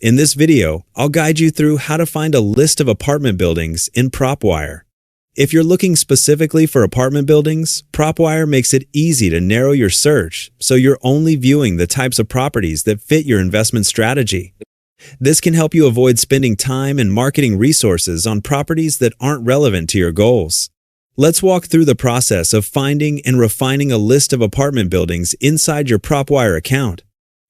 In this video, I'll guide you through how to find a list of apartment buildings in PropWire. If you're looking specifically for apartment buildings, PropWire makes it easy to narrow your search so you're only viewing the types of properties that fit your investment strategy. This can help you avoid spending time and marketing resources on properties that aren't relevant to your goals. Let's walk through the process of finding and refining a list of apartment buildings inside your PropWire account.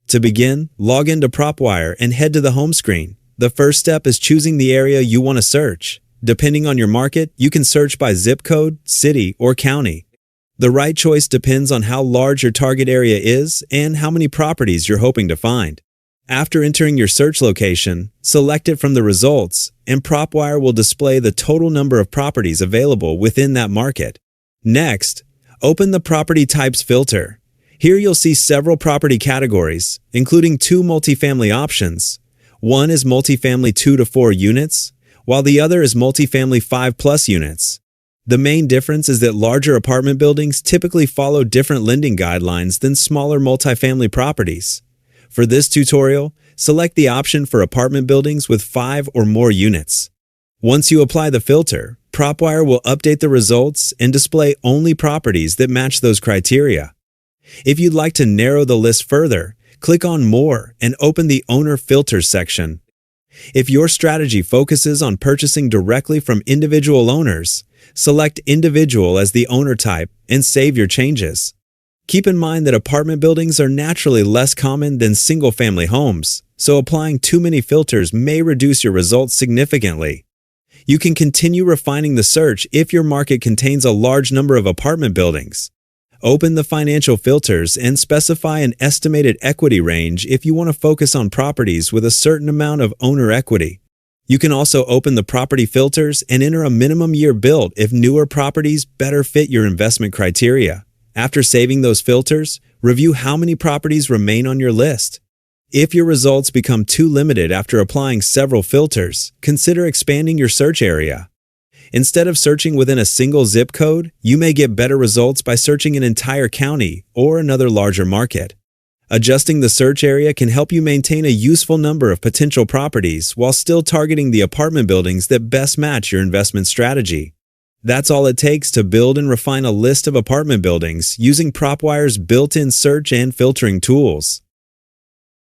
To begin, log into PropWire and head to the home screen. The first step is choosing the area you want to search. Depending on your market, you can search by zip code, city, or county. The right choice depends on how large your target area is and how many properties you're hoping to find. After entering your search location, select it from the results, and PropWire will display the total number of properties available within that market. Next, open the Property Types filter. Here you'll see several property categories, including two multifamily options. One is multifamily 2 to 4 units, while the other is multifamily 5+ units. The main difference is that larger apartment buildings typically follow different lending guidelines than smaller multifamily properties. For this tutorial, select the option for apartment buildings with 5 or more units. Once you apply the filter, PropWire will update the results and display only properties that match those criteria. If you'd like to narrow the list further, click on More and open the Owner Filters section. If your strategy focuses on purchasing directly from individual owners, select Individual as the owner type and save your changes. Keep in mind that apartment buildings are naturally less common than single-family homes, so applying too many filters may reduce your results significantly. You can continue refining the search if your market contains a large number of apartment buildings. Open the financial filters and specify an estimated equity range if you want to focus on properties with a certain amount of owner equity. You can also open the property filters and enter a minimum year built if newer properties better fit your investment criteria. After saving those filters, review how many properties remain on your list. If your results become too limited after applying several filters, consider expanding your search area. Instead of searching within a single zip code, you may get better results by searching an entire county or another larger market. Adjusting the search area can help you maintain a useful number of potential properties while still targeting the apartment buildings that best match your investment strategy. That's all it takes to build and refine a list of apartment buildings using PropWire's built-in search and filtering tools.